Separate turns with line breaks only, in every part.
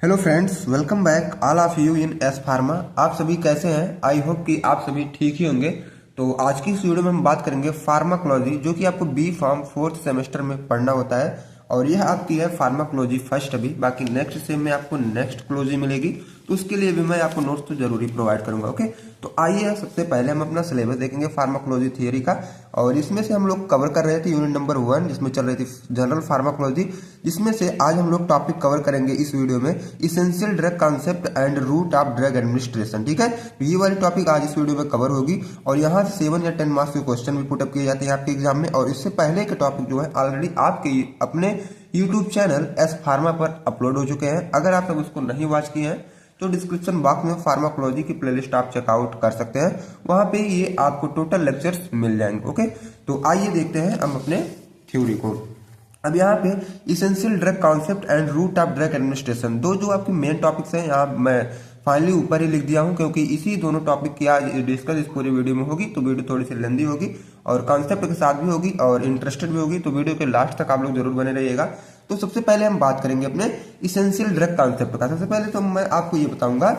Hello friends, welcome back all of you in S pharma. आप सभी कैसे हैं? आई होप कि आप सभी ठीक ही होंगे। तो आज की इस वीडियो में हम बात करेंगे फार्माकोलॉजी, जो कि आपको बी फार्म फोर्थ सेमेस्टर में पढ़ना होता है और यह आपकी है फार्माकोलॉजी फर्स्ट। अभी बाकी नेक्स्ट सेम में आपको नेक्स्ट क्लोजी मिलेगी, तो उसके लिए भी मैं आपको नोट्स तो जरूरी प्रोवाइड करूंगा। ओके, तो आइए सबसे पहले हम अपना सिलेबस देखेंगे फार्माकोलॉजी थियरी का। और इसमें से हम लोग कवर कर रहे थे यूनिट नंबर 1, जिसमें चल रही थी जनरल फार्माकोलॉजी, जिसमें से आज हम लोग टॉपिक कवर करेंगे इस वीडियो में essential drug concept and route of drug administration. ठीक है, तो ये वाली टॉपिक आज इस वीडियो में कवर होगी और यहाँ से 7 या 10 मार्क्स के क्वेश्चन भी पुटअप किए जाते हैं आपके एग्जाम में। और इससे पहले के टॉपिक जो है ऑलरेडी आपके अपने यूट्यूब चैनल एस फार्मा पर अपलोड हो चुके हैं। अगर आप लोग उसको नहीं वॉच किए हैं तो डिस्क्रिप्शन बॉक्स में फार्माकोलॉजी की प्लेलिस्ट आप चेकआउट कर सकते हैं, वहां पे ये आपको टोटल लेक्चर्स मिल जाएंगे। ओके, तो आइए देखते हैं हम अपने थ्योरी को। अब यहाँ पे essential drug concept and route of drug administration, दो जो आपके मेन टॉपिक्स हैं, यहाँ मैं फाइनली ऊपर ही लिख दिया हूँ क्योंकि इसी दोनों टॉपिक की आज डिस्कस इस पूरी वीडियो में होगी। तो वीडियो थोड़ी सी लेंदी होगी और कॉन्सेप्ट के साथ भी होगी और इंटरेस्टेड भी होगी, तो वीडियो के लास्ट तक आप लोग जरूर बने रहिएगा। तो सबसे पहले हम बात करेंगे अपने इसेंशियल ड्रग कॉन्सेप्ट का। सबसे पहले तो मैं आपको ये बताऊंगा,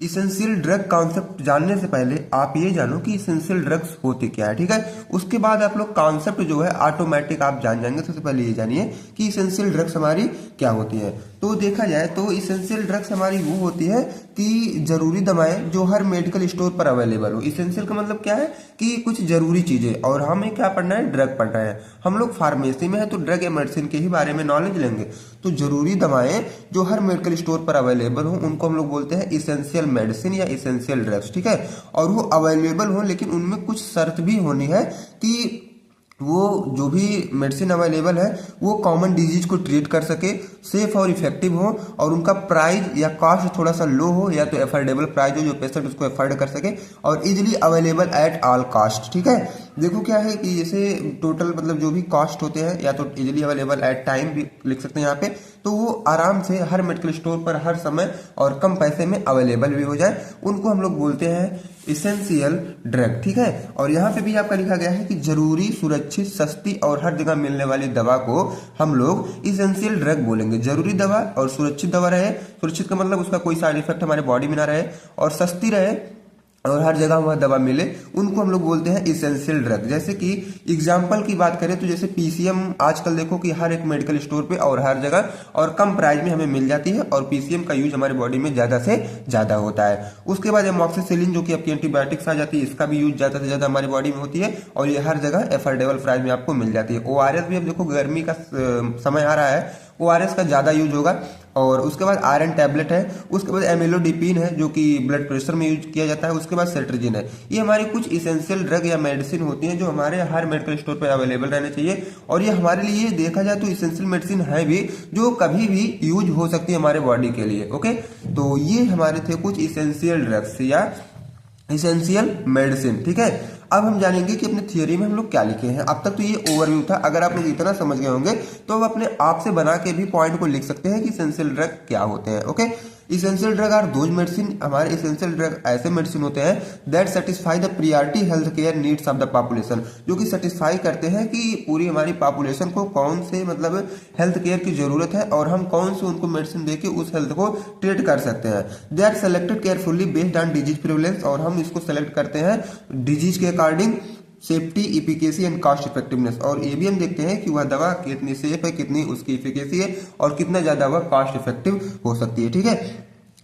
इसेंशियल ड्रग कॉन्सेप्ट जानने से पहले आप ये जानो कि इसेंशियल ड्रग्स होते क्या है। ठीक है, उसके बाद आप लोग कॉन्सेप्ट जो है ऑटोमेटिक आप जान जाएंगे। सबसे पहले ये जानिए कि इसेंशियल ड्रग्स हमारी क्या होती है। तो देखा जाए तो इसेंशियल ड्रग्स हमारी वो होती है कि जरूरी दवाएं जो हर मेडिकल स्टोर पर अवेलेबल हो। इसेंशियल का मतलब क्या है कि कुछ जरूरी चीजें, और हमें क्या पढ़ना है, ड्रग पढ़ना है। हम लोग फार्मेसी में है तो ड्रग या मेडिसिन के ही बारे में नॉलेज लेंगे। तो जरूरी दवाएं जो हर मेडिकल स्टोर पर अवेलेबल हो उनको हम लोग बोलते हैं इसेंशियल मेडिसिन या इसेंशियल ड्रग्स। ठीक है, और वो अवेलेबल हो लेकिन उनमें कुछ शर्त भी होनी है कि वो जो भी मेडिसिन अवेलेबल है वो कॉमन डिजीज को ट्रीट कर सके, सेफ और इफेक्टिव हो, और उनका प्राइस या कॉस्ट थोड़ा सा लो हो, या तो एफोर्डेबल प्राइस हो जो पेशेंट उसको एफोर्ड कर सके, और easily available at all cost. ठीक है, देखो क्या है कि जैसे टोटल मतलब जो भी कॉस्ट होते हैं, या तो इजिली अवेलेबल एट टाइम भी लिख सकते हैं यहाँ पे, तो वो आराम से हर मेडिकल स्टोर पर हर समय और कम पैसे में अवेलेबल भी हो जाए, उनको हम लोग बोलते हैं इसेंशियल ड्रग। ठीक है, और यहाँ पे भी आपका लिखा गया है कि जरूरी, सुरक्षित, सस्ती और हर जगह मिलने वाली दवा को हम लोग इसेंशियल ड्रग बोलेंगे। जरूरी दवा और सुरक्षित दवा रहे, सुरक्षित का मतलब उसका कोई साइड इफेक्ट हमारे बॉडी में ना रहे, और सस्ती रहे और हर जगह वह दवा मिले, उनको हम लोग बोलते हैं इसेंशियल ड्रग। जैसे कि एग्जांपल की बात करें तो जैसे पीसीएम आजकल देखो कि हर एक मेडिकल स्टोर पे और हर जगह और कम प्राइस में हमें मिल जाती है, और पीसीएम का यूज हमारे बॉडी में ज्यादा से ज्यादा होता है। उसके बाद एमॉक्सिसिलिन जो कि आपकी एंटीबायोटिक्स आ जाती है, इसका भी यूज ज्यादा से ज्यादा हमारी बॉडी में होती है, और ये हर जगह एफोर्डेबल प्राइस में आपको मिल जाती है। ओआरएस भी अब देखो गर्मी का समय आ रहा है, ओआरएस का ज्यादा यूज होगा। और उसके बाद आयरन टैबलेट है, उसके बाद एमिलोडिपिन है जो कि ब्लड प्रेशर में यूज किया जाता है, उसके बाद सेट्रिजिन है। ये हमारी कुछ इसेंशियल ड्रग या मेडिसिन होती हैं जो हमारे हर मेडिकल स्टोर पर अवेलेबल रहने चाहिए, और ये हमारे लिए देखा जाए तो इसेंशियल मेडिसिन है भी, जो कभी भी यूज हो सकती है हमारे बॉडी के लिए। ओके, तो ये हमारे थे कुछ इसेंशियल ड्रग्स या इसेंशियल मेडिसिन। ठीक है, अब हम जानेंगे कि अपने थियरी में हम लोग क्या लिखे हैं। अब तक तो ये ओवरव्यू था, अगर आप लोग इतना समझ गए होंगे तो अब अपने आप से बना के भी पॉइंट को लिख सकते हैं कि इसेंशियल ड्रग क्या होते हैं। Okay, essential drug are those medicine, हमारे इसेंशियल ड्रग ऐसे मेडिसिन होते हैं that satisfy the priority health care needs of the population, जो कि सेटिस्फाई करते हैं कि पूरी हमारी पॉपुलेशन को कौन से मतलब हेल्थ केयर की जरूरत है और हम कौन से उनको मेडिसिन देके उस हेल्थ को ट्रीट कर सकते हैं। They are selected carefully based on disease prevalence, और हम इसको सेलेक्ट करते हैं डिजीज के according, safety, efficacy and cost effectiveness, और ये भी हम देखते हैं कि वह दवा कितनी सेफ है, कितनी उसकी इफिकेसी है, और कितना ज्यादा वह कॉस्ट इफेक्टिव हो सकती है। ठीक है,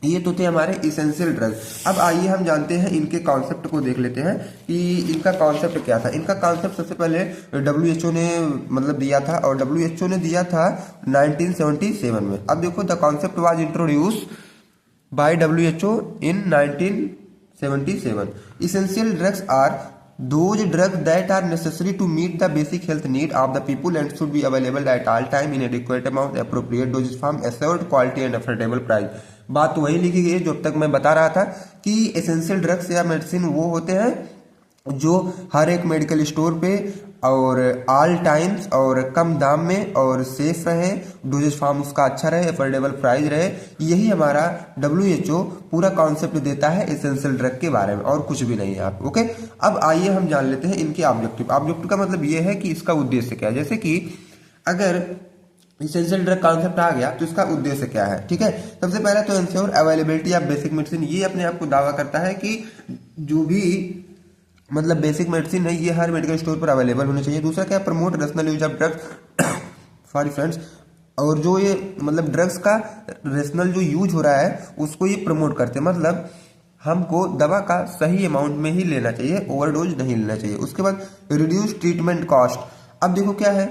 ये तो थे हमारे इसेंशियल ड्रग। अब आइए हम जानते हैं इनके कॉन्सेप्ट को देख लेते हैं कि इनका कॉन्सेप्ट क्या था। इनका कॉन्सेप्ट सबसे पहले डब्ल्यूएचओ ने मतलब दिया था, और डब्ल्यूएचओ ने दिया था 1977 में। अब देखो, the concept was introduce by WHO in 1977। Essential drugs are those drugs that are necessary to meet the basic health need of the people and should be available at all time in adequate amount, appropriate dosage form, assured quality and affordable price। बात तो वही लिखी गई है जो अब तक मैं बता रहा था कि एसेंशियल ड्रग्स या मेडिसिन वो होते हैं जो हर एक मेडिकल स्टोर पे और ऑल टाइम्स और कम दाम में और सेफ रहे, डोजेज फॉर्म उसका अच्छा रहे, एफोर्डेबल प्राइस रहे। यही हमारा डब्ल्यूएचओ पूरा कॉन्सेप्ट देता है एसेंशियल ड्रग के बारे में, और कुछ भी नहीं है आप। ओके, अब आइए हम जान लेते हैं इनके ऑब्जेक्टिव। ऑब्जेक्टिव का मतलब ये है कि इसका उद्देश्य क्या है। जैसे कि अगर इसेंशियल ड्रग कॉन्सेप्ट आ गया तो इसका उद्देश्य क्या है, ठीक है। सबसे पहले तो ensure availability of basic medicine, ये अपने आप को दावा करता है कि जो भी मतलब बेसिक मेडिसिन है ये हर मेडिकल स्टोर पर अवेलेबल होनी चाहिए। दूसरा क्या, promote rational use of drugs sorry friends, और जो ये मतलब ड्रग्स का रेशनल जो यूज हो रहा है उसको ये प्रमोट करते हैं, मतलब हमको दवा का सही अमाउंट में ही लेना चाहिए, ओवरडोज नहीं लेना चाहिए। उसके बाद रिड्यूस ट्रीटमेंट कॉस्ट। अब देखो क्या है,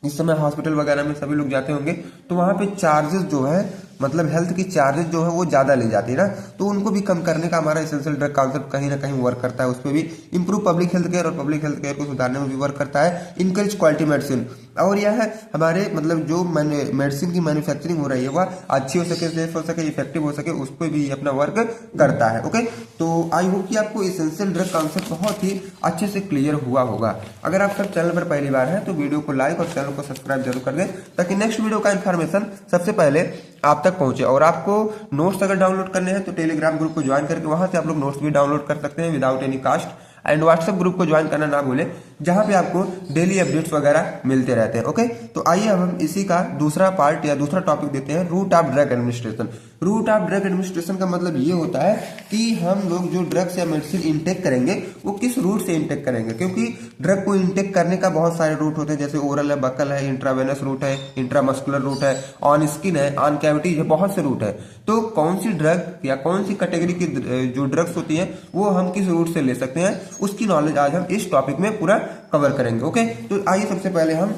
इस समय हॉस्पिटल वगैरह में सभी लोग जाते होंगे तो वहां पे चार्जेस जो है मतलब हेल्थ की चार्जेस जो है वो ज्यादा ले जाती है ना, तो उनको भी कम करने का हमारा एसेंशियल ड्रग कॉन्सेप्ट कहीं ना कहीं वर्क करता है। उस पर भी इंप्रूव पब्लिक हेल्थ केयर और पब्लिक हेल्थ केयर को सुधारने में भी वर्क करता है। इनकरेज क्वालिटी मेडिसिन, और यह है हमारे मतलब जो मेडिसिन की मैन्युफैक्चरिंग हो रही है वह अच्छी हो सके, सेफ हो सके, इफेक्टिव हो सके, उस पर भी अपना वर्क करता है। ओके, तो आई होप कि आपको एसेंशियल ड्रग कॉन्सेप्ट बहुत ही अच्छे से क्लियर हुआ होगा। अगर आप सब चैनल पर पहली बार हैं तो वीडियो को लाइक और चैनल को सब्सक्राइब जरूर कर दें ताकि नेक्स्ट वीडियो का इन्फॉर्मेशन सबसे पहले आप तक पहुंचे। और आपको नोट्स अगर डाउनलोड करने हैं तो टेलीग्राम ग्रुप को ज्वाइन करके वहां से आप लोग नोट्स भी डाउनलोड कर सकते हैं without any caste. And WhatsApp group को ज्वाइन करना ना भूलें जहां पे आपको डेली अपडेट्स वगैरह मिलते रहते हैं। ओके, तो आइए अब हम इसी का दूसरा पार्ट या दूसरा टॉपिक देते हैं, route of drug administration. Route of drug administration का मतलब ये होता है कि हम लोग जो ड्रग्स या मेडिसिन इंटेक करेंगे वो किस रूट से इंटेक करेंगे, क्योंकि ड्रग को इंटेक करने का बहुत सारे रूट होते हैं, जैसे ओरल है, बकल है, इंट्रावेनस रूट है, इंट्रामस्कुलर रूट है, ऑन स्किन है, ऑन कैविटीज है, बहुत से रूट है। तो कौन सी ड्रग या कौन सी कैटेगरी की जो ड्रग्स होती हैं वो हम किस रूट से ले सकते हैं, उसकी नॉलेज आज हम इस टॉपिक में पूरा कवर करेंगे। ओके, तो आइए सबसे पहले हम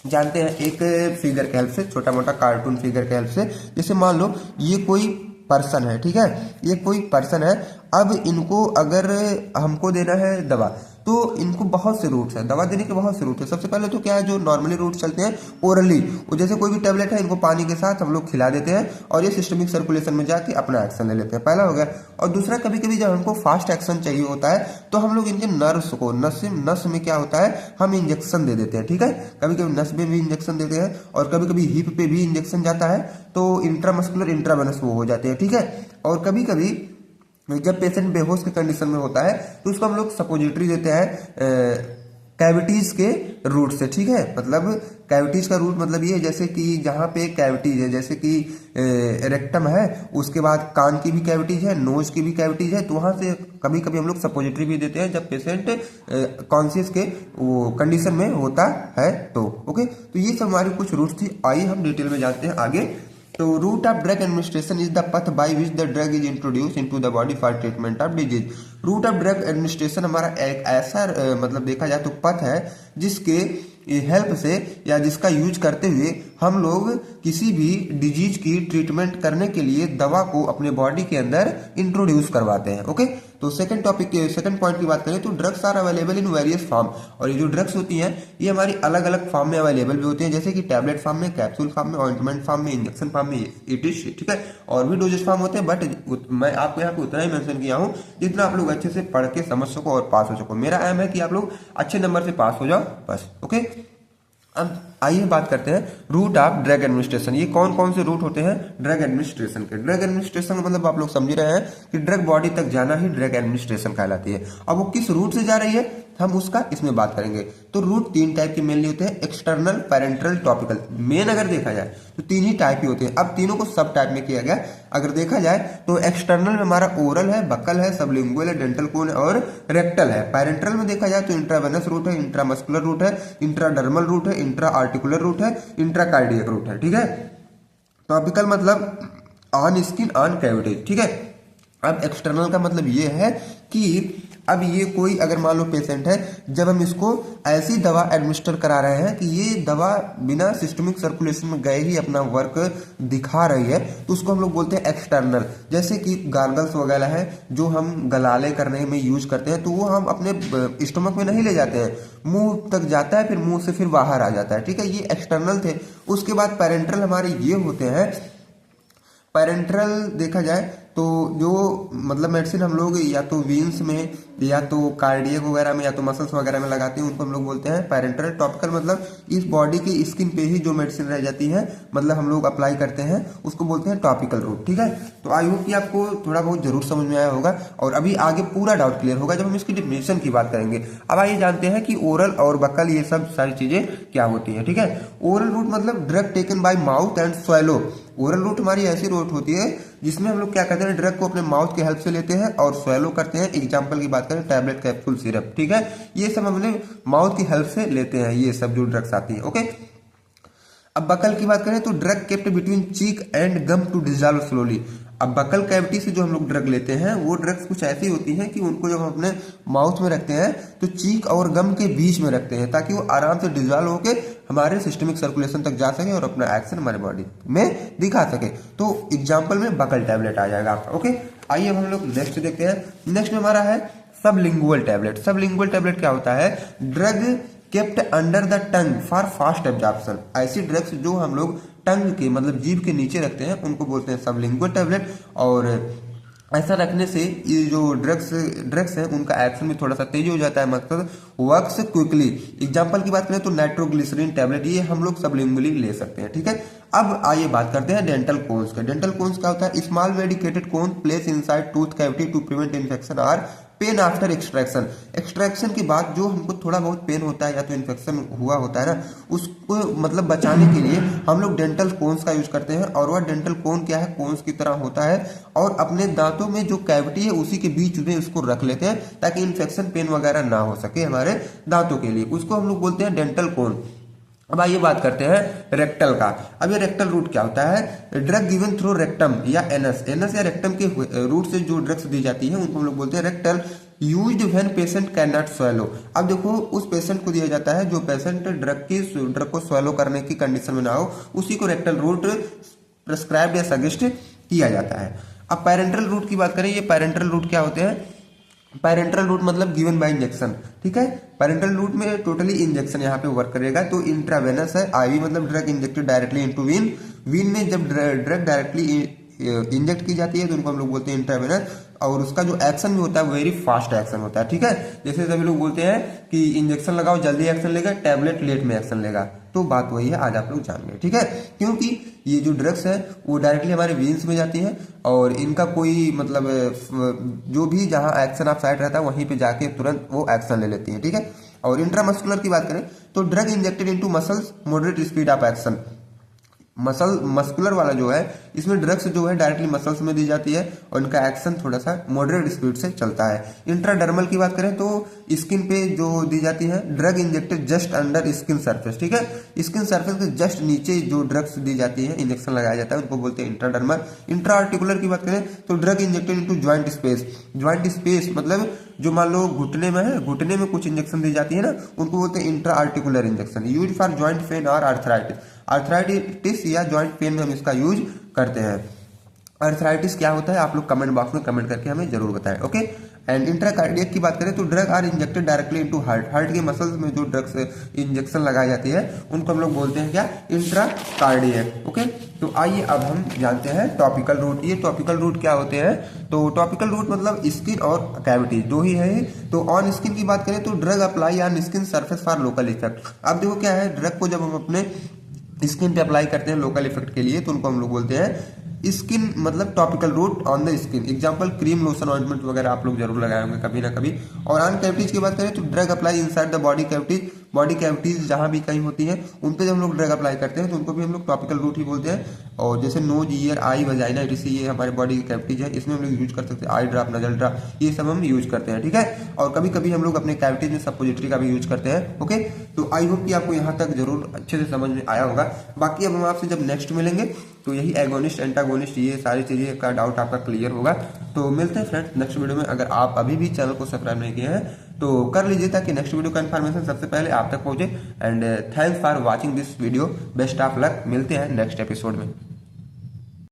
जानते हैं एक फिगर के हेल्प से, छोटा मोटा कार्टून फिगर के हेल्प से। जैसे मान लो ये कोई पर्सन है, ठीक है, ये कोई पर्सन है। अब इनको अगर हमको देना है दवा तो इनको बहुत से रूट्स हैं, दवा देने के बहुत से रूट है। सबसे पहले तो क्या है, जो नॉर्मली रूट चलते हैं ओरली, वो जैसे कोई भी टेबलेट है इनको पानी के साथ हम लोग खिला देते हैं और ये सिस्टमिक सर्कुलेशन में जाके अपना एक्शन ले लेते हैं, पहला हो गया। और दूसरा, कभी कभी जब हमको फास्ट एक्शन चाहिए होता है तो हम लोग इनके नर्व्स को नस में क्या होता है हम इंजेक्शन दे देते हैं, ठीक है। कभी कभी नस में भी इंजेक्शन देते हैं और कभी कभी हिप पे भी इंजेक्शन जाता है, तो इंट्रामस्कुलर इंट्रावेनस वो हो जाते हैं, ठीक है। और कभी कभी जब पेशेंट बेहोश के कंडीशन में होता है तो उसको हम लोग सपोजिटरी देते हैं कैविटीज के रूट से, ठीक है। मतलब कैविटीज का रूट मतलब ये है जैसे कि जहाँ पे कैविटीज है, जैसे कि रेक्टम है, उसके बाद कान की भी कैविटीज है, नोज की भी कैविटीज है, तो वहां से कभी कभी हम लोग सपोजिटरी भी देते हैं जब पेशेंट कॉन्शियस के वो कंडीशन में होता है तो। ओके, तो ये सब हमारी कुछ रूट्स थी, आइए हम डिटेल में जानते हैं आगे। तो route of drug administration is the path by which the drug is introduce into the body for treatment of disease. Route of drug administration हमारा एक ऐसा मतलब देखा जाए तो पथ है जिसके हेल्प से या जिसका यूज करते हुए हम लोग किसी भी डिजीज की ट्रीटमेंट करने के लिए दवा को अपने बॉडी के अंदर इंट्रोड्यूस करवाते हैं। ओके, तो सेकंड टॉपिक के सेकंड पॉइंट की बात करें तो drugs are available in various form, और ये जो ड्रग्स होती हैं ये हमारी अलग अलग फॉर्म में अवेलेबल भी होती हैं, जैसे कि टैबलेट फॉर्म में, कैप्सूल फॉर्म में, ऑइंटमेंट फॉर्म में, इंजेक्शन फॉर्म में, इट इज, ठीक है। और भी डोजेस फॉर्म होते हैं, बट मैं आपको यहाँ पे उतना ही मेंशन किया हूँ जितना आप लोग अच्छे से पढ़ के समझ सको और पास हो सको। मेरा एम है कि आप लोग अच्छे नंबर से पास हो जाओ बस। ओके, अब आइए बात करते हैं रूट ऑफ ड्रग एडमिनिस्ट्रेशन। ये कौन कौन से रूट होते हैं ड्रग एडमिनिस्ट्रेशन के। ड्रग एडमिनिस्ट्रेशन का मतलब आप लोग समझ रहे हैं कि ड्रग बॉडी तक जाना ही ड्रग एडमिनिस्ट्रेशन कहलाती है। अब वो किस रूट से जा रही है हम उसका इसमें बात करेंगे। तो रूट तीन टाइप के मेनली होते हैं, एक्सटर्नल, पैरेंट्रल, टॉपिकल। मेन अगर देखा जाए तो तीन ही टाइप ही होते हैं। अब तीनों को सब टाइप में किया गया। अगर देखा जाए तो एक्सटर्नल में हमारा ओरल है, बकल है, सबलिंगुअल है, डेंटल कोन है और रेक्टल है। पैरेंट्रल में देखा जाए तो इंट्रावेनस रूट है, इंट्रामस्कुलर रूट है, इंट्राडर्मल रूट है, इंट्रा आर्टिकुलर रूट है, इंट्राकार्डियक रूट है, ठीक है। टॉपिकल मतलब ऑन स्किन, ऑन कैविटीज, ठीक है। अब एक्सटर्नल का मतलब ये है कि अब ये कोई अगर मान लो पेशेंट है, जब हम इसको ऐसी दवा एडमिनिस्टर करा रहे हैं कि ये दवा बिना सिस्टमिक सर्कुलेशन में गए ही अपना वर्क दिखा रही है, तो उसको हम लोग बोलते हैं एक्सटर्नल। जैसे कि गार्गल्स वगैरह है जो हम गलाले करने में यूज करते हैं, तो वो हम अपने स्टमक में नहीं ले जाते हैं, मुंह तक जाता है, फिर मुंह से फिर बाहर आ जाता है, ठीक है। ये एक्सटर्नल थे। उसके बाद पैरेंट्रल हमारे ये होते हैं। पैरेंट्रल देखा जाए तो जो मतलब मेडिसिन हम लोग या तो वीन्स में या तो कार्डियक वगैरह में या तो मसल्स वगैरह में लगाते हैं, उनको हम लोग बोलते हैं पैरेंटरल। टॉपिकल मतलब इस बॉडी की स्किन पे ही जो मेडिसिन रह जाती है, मतलब हम लोग अप्लाई करते हैं, उसको बोलते हैं टॉपिकल रूट। ठीक है, तो आई होप कि आपको थोड़ा बहुत जरूर समझ में आया होगा और अभी आगे पूरा डाउट क्लियर होगा जब हम इसकी डेफिनेशन की बात करेंगे। अब आइए जानते हैं कि ओरल और बकल ये सब सारी चीजें क्या होती है। ठीक है, ओरल रूट मतलब drug taken by mouth and swallow. Oral route हमारी ऐसी रूट होती है जिसमें हम लोग क्या करते हैं, ड्रग को अपने माउथ की हेल्प से लेते हैं और स्वैलो करते हैं। एग्जांपल की बात करें, टैबलेट, कैप्सूल, सिरप। ठीक है, ये सब हमने माउथ की हेल्प से लेते हैं, ये सब जो ड्रग्स आती है। ओके, अब बकल की बात करें तो drug kept between cheek and gum to dissolve slowly. अब बकल कैविटी से जो हम लोग ड्रग लेते हैं वो ड्रग्स कुछ ऐसी होती हैं कि उनको जब हम अपने माउथ में रखते हैं तो चीक और गम के बीच में रखते हैं ताकि वो आराम से डिजॉल्व होकर हमारे सिस्टमिक सर्कुलेशन तक जा सके और अपना एक्शन हमारे बॉडी में दिखा सके। तो एग्जाम्पल में बकल टैबलेट आ जाएगा आपका। ओके, आइए अब हम लोग नेक्स्ट देखते हैं। नेक्स्ट में हमारा है सबलिंगुअल टैबलेट। सबलिंगुअल टैबलेट क्या होता है, drug kept under the tongue for fast absorption. ऐसी ड्रग्स जो हम लोग टंग के मतलब जीभ के नीचे रखते हैं उनको बोलते हैं सबलिंगुअल टैबलेट। और ऐसा रखने से ये जो ड्रग्स हैं उनका एक्शन भी थोड़ा सा तेज हो जाता है, मतलब वर्क्स क्विकली। एग्जांपल की बात करें तो नाइट्रोग्लिसरीन टैबलेट, ये हम लोग सबलिंगुअली ले सकते हैं। ठीक है, अब आइए बात करते हैं डेंटल कोन्स का। डेंटल कोन्स क्या होता है, small medicated cone place inside tooth cavity to prevent infection or pain after extraction. Extraction के बाद जो हमको थोड़ा बहुत पेन होता है या तो इन्फेक्शन हुआ होता है ना, उसको मतलब बचाने के लिए हम लोग डेंटल कोन्स का यूज करते हैं। और वह डेंटल कोन क्या है, कोन्स की तरह होता है और अपने दांतों में जो कैविटी है उसी के बीच में उसको रख लेते हैं ताकि इन्फेक्शन, पेन वगैरह ना हो सके हमारे दांतों के लिए। उसको हम लोग बोलते हैं डेंटल कोन। अब आइए बात करते हैं रेक्टल का। अब ये रेक्टल रूट क्या होता है, ड्रग गिवन थ्रू रेक्टम या एनस। एनस या रेक्टम के रूट से जो ड्रग्स दी जाती है उनको हम लोग बोलते हैं rectal. Used when patient can not swallow. अब देखो उस पेशेंट को दिया जाता है जो पेशेंट ड्रग को स्वैलो करने की कंडीशन में ना हो, उसी को रेक्टल रूट प्रिस्क्राइब या सजेस्ट किया जाता है। अब पैरेंटल रूट की बात करें, ये पैरेंटल रूट क्या होते हैं, पैरेंटल रूट मतलब गिवन बाय इंजेक्शन। ठीक है, पैरेंटल रूट में टोटली इंजेक्शन यहाँ पे वर्क करेगा। तो इंट्रावेनस है, आईवी मतलब drug injected directly into vein. Vein में जब ड्रग डायरेक्टली इंजेक्ट की जाती है तो उनको हम लोग बोलते हैं इंट्रावेनस। और उसका जो एक्शन भी होता है वेरी फास्ट एक्शन होता है। ठीक है, जैसे सभी लोग बोलते हैं कि इंजेक्शन लगाओ जल्दी एक्शन लेगा, टैबलेट लेट में एक्शन लेगा, तो बात वही है, आज आप लोग जान गए। ठीक है, क्योंकि ये जो ड्रग्स है वो डायरेक्टली हमारे वीन्स में जाती हैं और इनका कोई मतलब जो भी जहां एक्शन ऑफ साइट रहता है वहीं पे जाके तुरंत वो एक्शन ले लेती है। ठीक है, और इंट्रामस्कुलर की बात करें तो drug injected into muscles moderate speed of action. Muscular वाला जो है इसमें ड्रग्स जो है डायरेक्टली मसल्स में दी जाती है और इनका एक्शन थोड़ा सा मॉडरेट स्पीड से चलता है। इंट्राडर्मल की बात करें तो स्किन पे जो दी जाती है, drug injected just under skin surface. ठीक है, स्किन सरफेस के जस्ट नीचे जो ड्रग्स दी जाती है, इंजेक्शन लगाया जाता है, उनको बोलते हैं इंट्राडर्मल। इंट्रा आर्टिकुलर की बात करें तो drug injected into joint space. Joint space मतलब जो मान लो घुटने में है, घुटने में कुछ इंजेक्शन दी जाती है ना, उनको बोलते हैं intra articular injection. Use for joint pain और आर्थराइटिस। आर्थराइटिस या जॉइंट पेन में हम इसका यूज करते हैं। आर्थराइटिस क्या होता है आप लोग कमेंट बॉक्स में कमेंट करके हमें जरूर बताएं। ओके, एंड इंट्राकार्डियक की बात करें तो drug are injected directly into heart. Heart के मसल्स में जो ड्रग्स इंजेक्शन लगाई जाती है उनको हम लोग बोलते हैं क्या, इंट्राकार्डियक। ओके, तो आइए अब हम जानते हैं टॉपिकल रूट। ये टॉपिकल रूट क्या होते हैं, तो टॉपिकल रूट मतलब स्किन और कैविटी दो ही है। तो ऑन स्किन की बात करें तो drug apply on skin surface for local effect. अब देखो क्या है, ड्रग को जब हम अपने स्किन पे अप्लाई करते हैं लोकल इफेक्ट के लिए तो उनको हम लोग बोलते हैं स्किन मतलब topical route on the skin. Example cream, lotion, ointment वगैरह आप लोग जरूर लगाए होंगे कभी ना कभी। और ऑन कैविटीज की बात करें तो drug apply inside the body cavities. Body cavities जहां भी कहीं होती है उन पे जब हम लोग ड्रग अप्लाई करते हैं तो उनको भी हम लोग टॉपिकल रूट ही बोलते हैं। और जैसे नोज, ईयर, आई, वजाइना, इसी ये हमारे बॉडी की कैविटीज है, इसमें हम लोग यूज कर सकते हैं। आई ड्रॉप, नजल ड्रॉप, ये सब हम यूज करते हैं। ठीक है, और कभी कभी हम लोग अपने कैविटीज में सपोजिटरी का भी यूज करते हैं। ओके, तो आई होप कि आपको यहाँ तक जरूर अच्छे से समझ में आया होगा। बाकी अब हम आपसे जब नेक्स्ट मिलेंगे तो यही एगोनिस्ट, एंटागोनिस्ट, ये सारी चीजें का डाउट आपका क्लियर होगा। तो मिलते हैं फ्रेंड्स नेक्स्ट वीडियो में। अगर आप अभी भी चैनल को सब्सक्राइब नहीं किए हैं तो कर लीजिए ताकि नेक्स्ट वीडियो का इन्फॉर्मेशन सबसे पहले आप तक पहुंचे। And thanks for watching this video, best of luck. मिलते हैं नेक्स्ट एपिसोड में।